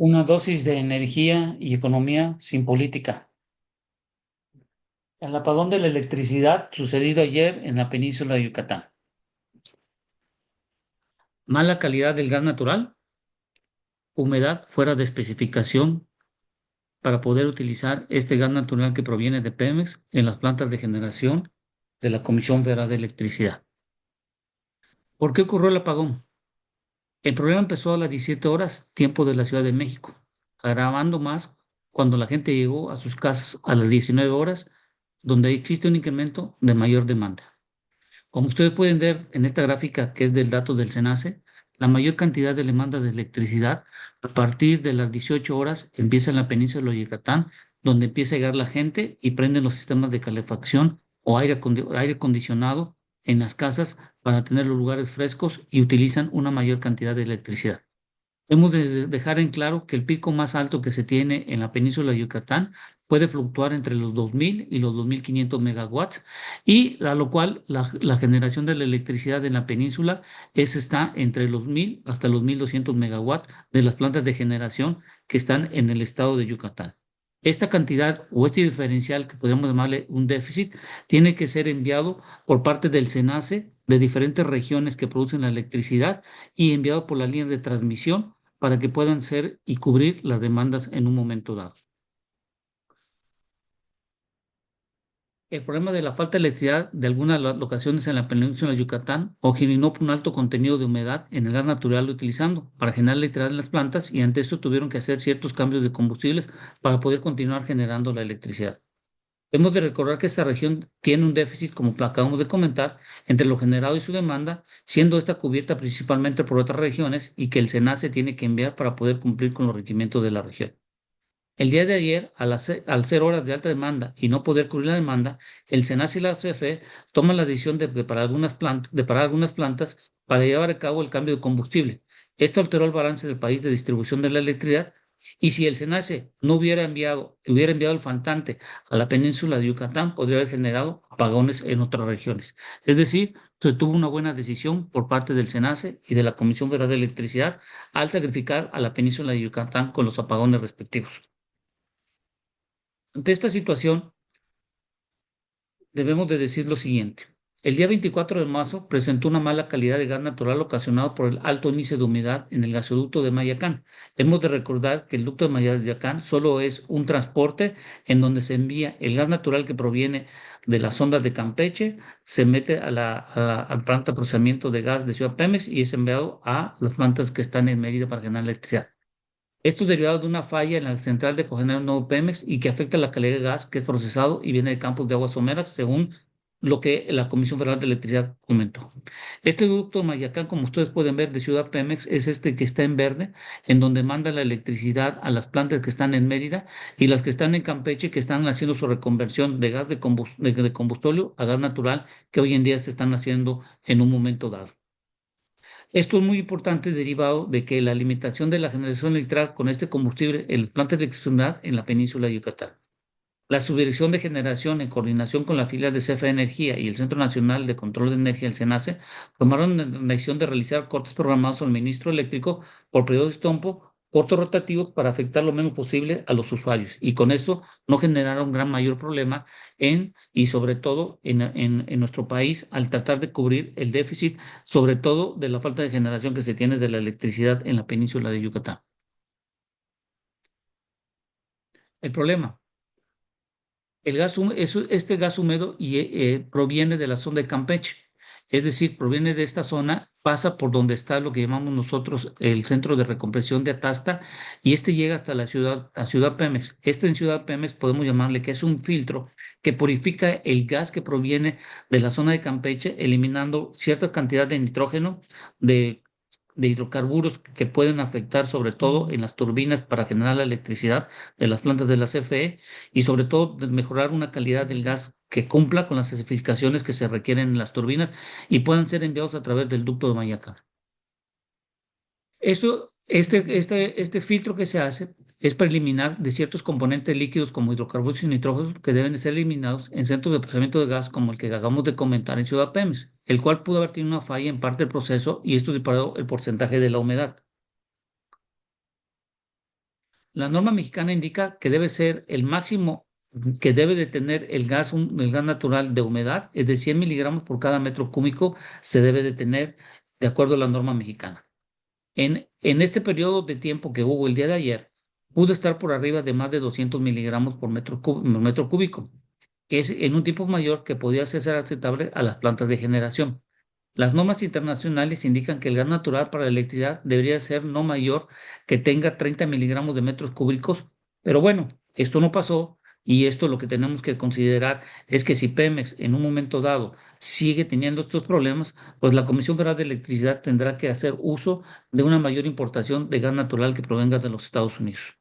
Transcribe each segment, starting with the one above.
Una dosis de energía y economía sin política. El apagón de la electricidad sucedido ayer en la península de Yucatán. Mala calidad del gas natural, humedad fuera de especificación para poder utilizar este gas natural que proviene de Pemex en las plantas de generación de la Comisión Federal de Electricidad. ¿Por qué ocurrió el apagón? El problema empezó a las 17 horas, tiempo de la Ciudad de México, agravando más cuando la gente llegó a sus casas a las 19 horas, donde existe un incremento de mayor demanda. Como ustedes pueden ver en esta gráfica que es del dato del SENACE, la mayor cantidad de demanda de electricidad a partir de las 18 horas empieza en la península de Yucatán, donde empieza a llegar la gente y prenden los sistemas de calefacción o aire acondicionado en las casas para tener los lugares frescos y utilizan una mayor cantidad de electricidad. Hemos de dejar en claro que el pico más alto que se tiene en la península de Yucatán puede fluctuar entre los 2.000 y los 2.500 megawatts, y a lo cual la generación de la electricidad en la península está entre los 1.000 hasta los 1.200 megawatts de las plantas de generación que están en el estado de Yucatán. Esta cantidad o este diferencial, que podemos llamarle un déficit, tiene que ser enviado por parte del SENACE de diferentes regiones que producen la electricidad y enviado por las líneas de transmisión para que puedan ser y cubrir las demandas en un momento dado. El problema de la falta de electricidad de algunas locaciones en la península de Yucatán originó por un alto contenido de humedad en el gas natural utilizando para generar electricidad en las plantas, y ante esto tuvieron que hacer ciertos cambios de combustibles para poder continuar generando la electricidad. Hemos de recordar que esta región tiene un déficit, como acabamos de comentar, entre lo generado y su demanda, siendo esta cubierta principalmente por otras regiones y que el SENACE tiene que enviar para poder cumplir con los requerimientos de la región. El día de ayer, al ser horas de alta demanda y no poder cubrir la demanda, el SENACE y la CFE toman la decisión de parar algunas plantas para llevar a cabo el cambio de combustible. Esto alteró el balance del país de distribución de la electricidad, y si el SENACE no hubiera enviado el faltante a la península de Yucatán, podría haber generado apagones en otras regiones. Es decir, se tuvo una buena decisión por parte del SENACE y de la Comisión Federal de Electricidad al sacrificar a la península de Yucatán con los apagones respectivos. Ante esta situación, debemos de decir lo siguiente. El día 24 de marzo presentó una mala calidad de gas natural ocasionado por el alto índice de humedad en el gasoducto de Mayacán. Hemos de recordar que el ducto de Mayacán solo es un transporte en donde se envía el gas natural que proviene de las sondas de Campeche, se mete al planta de procesamiento de gas de Ciudad Pemex y es enviado a las plantas que están en Mérida para generar electricidad. Esto es derivado de una falla en la central de cogeneración Nuevo Pemex y que afecta la calidad de gas que es procesado y viene de campos de aguas someras, según lo que la Comisión Federal de Electricidad comentó. Este ducto de Mayacán, como ustedes pueden ver, de Ciudad Pemex, es este que está en verde, en donde manda la electricidad a las plantas que están en Mérida y las que están en Campeche, que están haciendo su reconversión de gas de combustóleo a gas natural, que hoy en día se están haciendo en un momento dado. Esto es muy importante derivado de que la limitación de la generación eléctrica con este combustible en las plantas de electricidad en la península de Yucatán. La Subdirección de Generación, en coordinación con la filial de CFE Energía y el Centro Nacional de Control de Energía, el SENACE, tomaron la decisión de realizar cortes programados al ministro eléctrico por periodos de tiempo cortos rotativos para afectar lo menos posible a los usuarios, y con esto no generar un gran mayor problema y sobre todo en nuestro país al tratar de cubrir el déficit, sobre todo de la falta de generación que se tiene de la electricidad en la península de Yucatán. El problema. Este gas húmedo proviene de la zona de Campeche, es decir, proviene de esta zona, pasa por donde está lo que llamamos nosotros el centro de recompresión de Atasta, y este llega hasta a Ciudad Pemex. En Ciudad Pemex podemos llamarle que es un filtro que purifica el gas que proviene de la zona de Campeche, eliminando cierta cantidad de nitrógeno, de de hidrocarburos que pueden afectar sobre todo en las turbinas para generar la electricidad de las plantas de la CFE, y sobre todo de mejorar una calidad del gas que cumpla con las especificaciones que se requieren en las turbinas y puedan ser enviados a través del ducto de Mayacán. Este filtro que se hace es para eliminar de ciertos componentes líquidos como hidrocarburos y nitrógenos que deben ser eliminados en centros de procesamiento de gas como el que acabamos de comentar en Ciudad Pemex, el cual pudo haber tenido una falla en parte del proceso, y esto disparó el porcentaje de la humedad. La norma mexicana indica que debe ser el máximo que debe de tener el gas natural de humedad, es de 100 miligramos por cada metro cúbico, se debe de tener de acuerdo a la norma mexicana. En este periodo de tiempo que hubo el día de ayer, pudo estar por arriba de más de 200 miligramos por metro cúbico, que es en un tipo mayor que podía ser aceptable a las plantas de generación. Las normas internacionales indican que el gas natural para la electricidad debería ser no mayor que tenga 30 miligramos de metros cúbicos, pero bueno, esto no pasó y esto lo que tenemos que considerar es que si Pemex en un momento dado sigue teniendo estos problemas, pues la Comisión Federal de Electricidad tendrá que hacer uso de una mayor importación de gas natural que provenga de los Estados Unidos.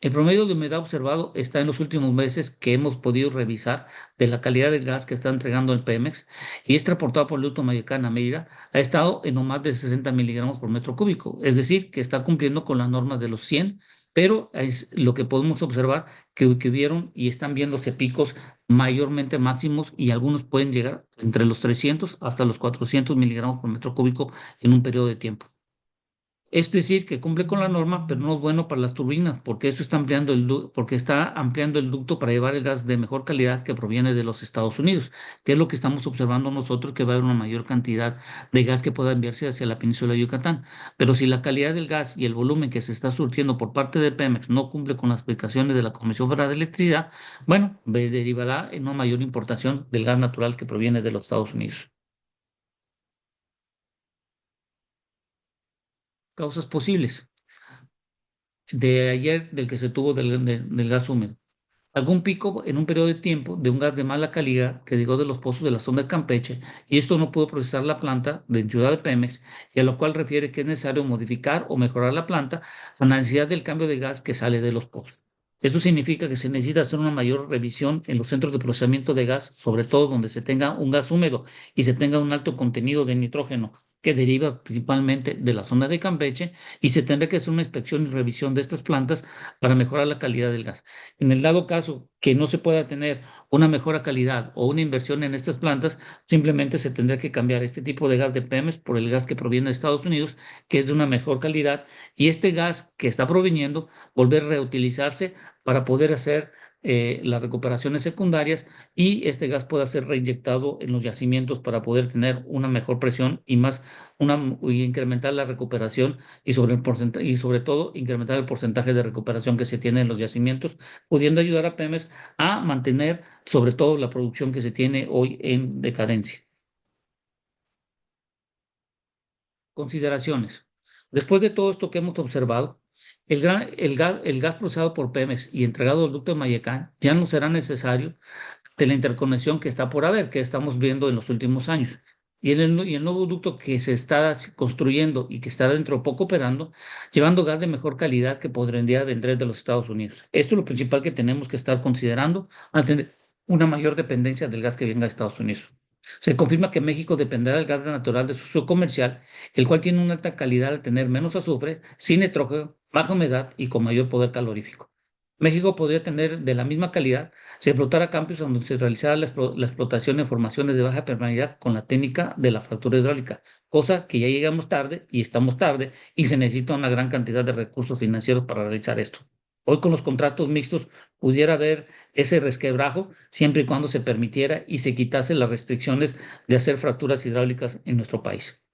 El promedio de humedad observado está en los últimos meses que hemos podido revisar de la calidad del gas que está entregando el Pemex y es transportado por el ducto Mayacán a Mérida, ha estado en no más de 60 miligramos por metro cúbico, es decir, que está cumpliendo con las normas de los 100, pero es lo que podemos observar que vieron y están viéndose picos mayormente máximos y algunos pueden llegar entre los 300 hasta los 400 miligramos por metro cúbico en un periodo de tiempo. Es decir, que cumple con la norma, pero no es bueno para las turbinas, porque esto está ampliando porque está ampliando el ducto para llevar el gas de mejor calidad que proviene de los Estados Unidos, que es lo que estamos observando nosotros, que va a haber una mayor cantidad de gas que pueda enviarse hacia la península de Yucatán. Pero si la calidad del gas y el volumen que se está surtiendo por parte de Pemex no cumple con las explicaciones de la Comisión Federal de Electricidad, bueno, derivará en una mayor importación del gas natural que proviene de los Estados Unidos. Causas posibles. De ayer del que se tuvo del gas húmedo. Algún pico en un periodo de tiempo de un gas de mala calidad que llegó de los pozos de la zona de Campeche y esto no pudo procesar la planta de Ciudad de Pemex y a lo cual refiere que es necesario modificar o mejorar la planta a la necesidad del cambio de gas que sale de los pozos. Esto significa que se necesita hacer una mayor revisión en los centros de procesamiento de gas, sobre todo donde se tenga un gas húmedo y se tenga un alto contenido de nitrógeno que deriva principalmente de la zona de Campeche y se tendrá que hacer una inspección y revisión de estas plantas para mejorar la calidad del gas. En el dado caso que no se pueda tener una mejora calidad o una inversión en estas plantas, simplemente se tendrá que cambiar este tipo de gas de Pemex por el gas que proviene de Estados Unidos, que es de una mejor calidad, y este gas que está proviniendo volver a reutilizarse para poder hacer las recuperaciones secundarias y este gas pueda ser reinyectado en los yacimientos para poder tener una mejor presión y más y incrementar la recuperación y sobre todo incrementar el porcentaje de recuperación que se tiene en los yacimientos, pudiendo ayudar a Pemex a mantener sobre todo la producción que se tiene hoy en decadencia. Consideraciones. Después de todo esto que hemos observado, el gas procesado por Pemex y entregado al ducto de Mayacán ya no será necesario de la interconexión que está por haber, que estamos viendo en los últimos años. Y el nuevo ducto que se está construyendo y que está dentro de poco operando, llevando gas de mejor calidad que podría vendrer de los Estados Unidos. Esto es lo principal que tenemos que estar considerando al tener una mayor dependencia del gas que venga de Estados Unidos. Se confirma que México dependerá del gas natural de su uso comercial, el cual tiene una alta calidad al tener menos azufre, sin nitrógeno, baja humedad y con mayor poder calorífico. México podría tener de la misma calidad si explotara campos donde se realizara la explotación de formaciones de baja permeabilidad con la técnica de la fractura hidráulica, cosa que ya llegamos tarde y estamos tarde y se necesita una gran cantidad de recursos financieros para realizar esto. Hoy con los contratos mixtos pudiera haber ese resquebrajo siempre y cuando se permitiera y se quitase las restricciones de hacer fracturas hidráulicas en nuestro país.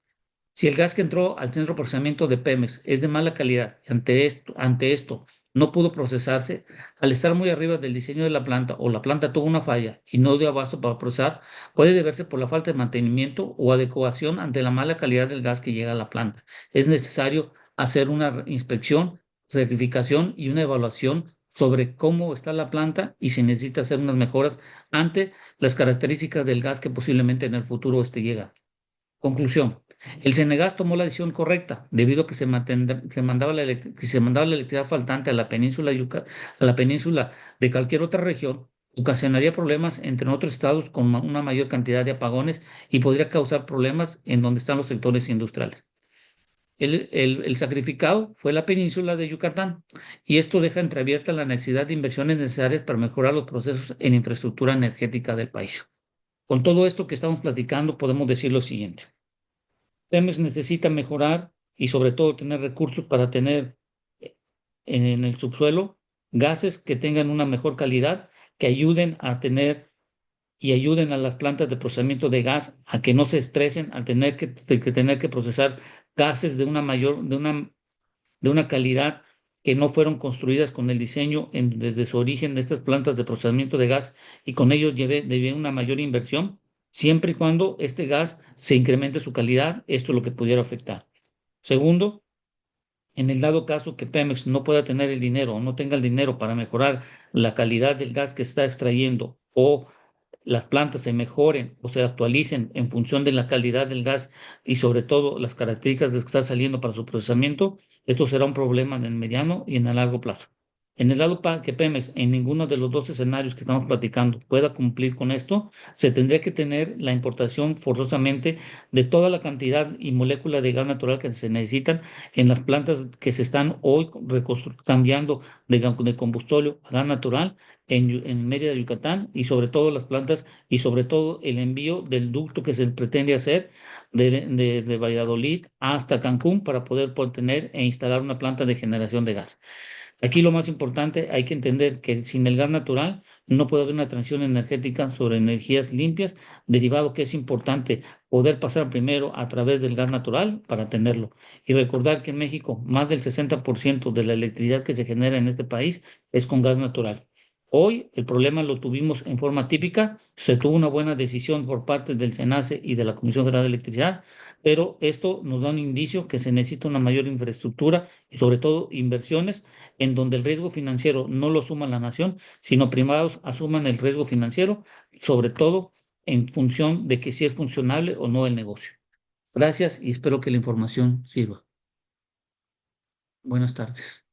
Si el gas que entró al centro de procesamiento de Pemex es de mala calidad y ante esto no pudo procesarse, al estar muy arriba del diseño de la planta o la planta tuvo una falla y no dio abasto para procesar, puede deberse por la falta de mantenimiento o adecuación ante la mala calidad del gas que llega a la planta. Es necesario hacer una inspección, certificación y una evaluación sobre cómo está la planta y si necesita hacer unas mejoras ante las características del gas que posiblemente en el futuro llega. Conclusión. El Senegas tomó la decisión correcta debido a que que se mandaba la electricidad faltante a la península, a la península de cualquier otra región, ocasionaría problemas entre otros estados con una mayor cantidad de apagones y podría causar problemas en donde están los sectores industriales. El sacrificado fue la península de Yucatán y esto deja entreabierta la necesidad de inversiones necesarias para mejorar los procesos en infraestructura energética del país. Con todo esto que estamos platicando, podemos decir lo siguiente. Pemex necesita mejorar y sobre todo tener recursos para tener en el subsuelo gases que tengan una mejor calidad, que ayuden a tener y ayuden a las plantas de procesamiento de gas a que no se estresen al tener que tener que procesar gases de una calidad que no fueron construidas con el diseño desde su origen de estas plantas de procesamiento de gas y con ello debe una mayor inversión, siempre y cuando este gas se incremente su calidad, esto es lo que pudiera afectar. Segundo, en el dado caso que Pemex no pueda tener el dinero o no tenga el dinero para mejorar la calidad del gas que está extrayendo o las plantas se mejoren o se actualicen en función de la calidad del gas y sobre todo las características que está saliendo para su procesamiento, esto será un problema en el mediano y en el largo plazo. En el lado que Pemex en ninguno de los dos escenarios que estamos platicando pueda cumplir con esto, se tendría que tener la importación forzosamente de toda la cantidad y molécula de gas natural que se necesitan en las plantas que se están hoy cambiando de combustóleo a gas natural en Mérida, Yucatán, y sobre todo las plantas y sobre todo el envío del ducto que se pretende hacer de Valladolid hasta Cancún para poder tener e instalar una planta de generación de gas. Aquí lo más importante, hay que entender que sin el gas natural no puede haber una transición energética sobre energías limpias, derivado que es importante poder pasar primero a través del gas natural para tenerlo. Y recordar que en México más del 60% de la electricidad que se genera en este país es con gas natural. Hoy el problema lo tuvimos en forma típica, se tuvo una buena decisión por parte del SENACE y de la Comisión Federal de Electricidad, pero esto nos da un indicio que se necesita una mayor infraestructura y sobre todo inversiones en donde el riesgo financiero no lo suma la nación, sino privados asuman el riesgo financiero, sobre todo en función de que si es funcionable o no el negocio. Gracias y espero que la información sirva. Buenas tardes.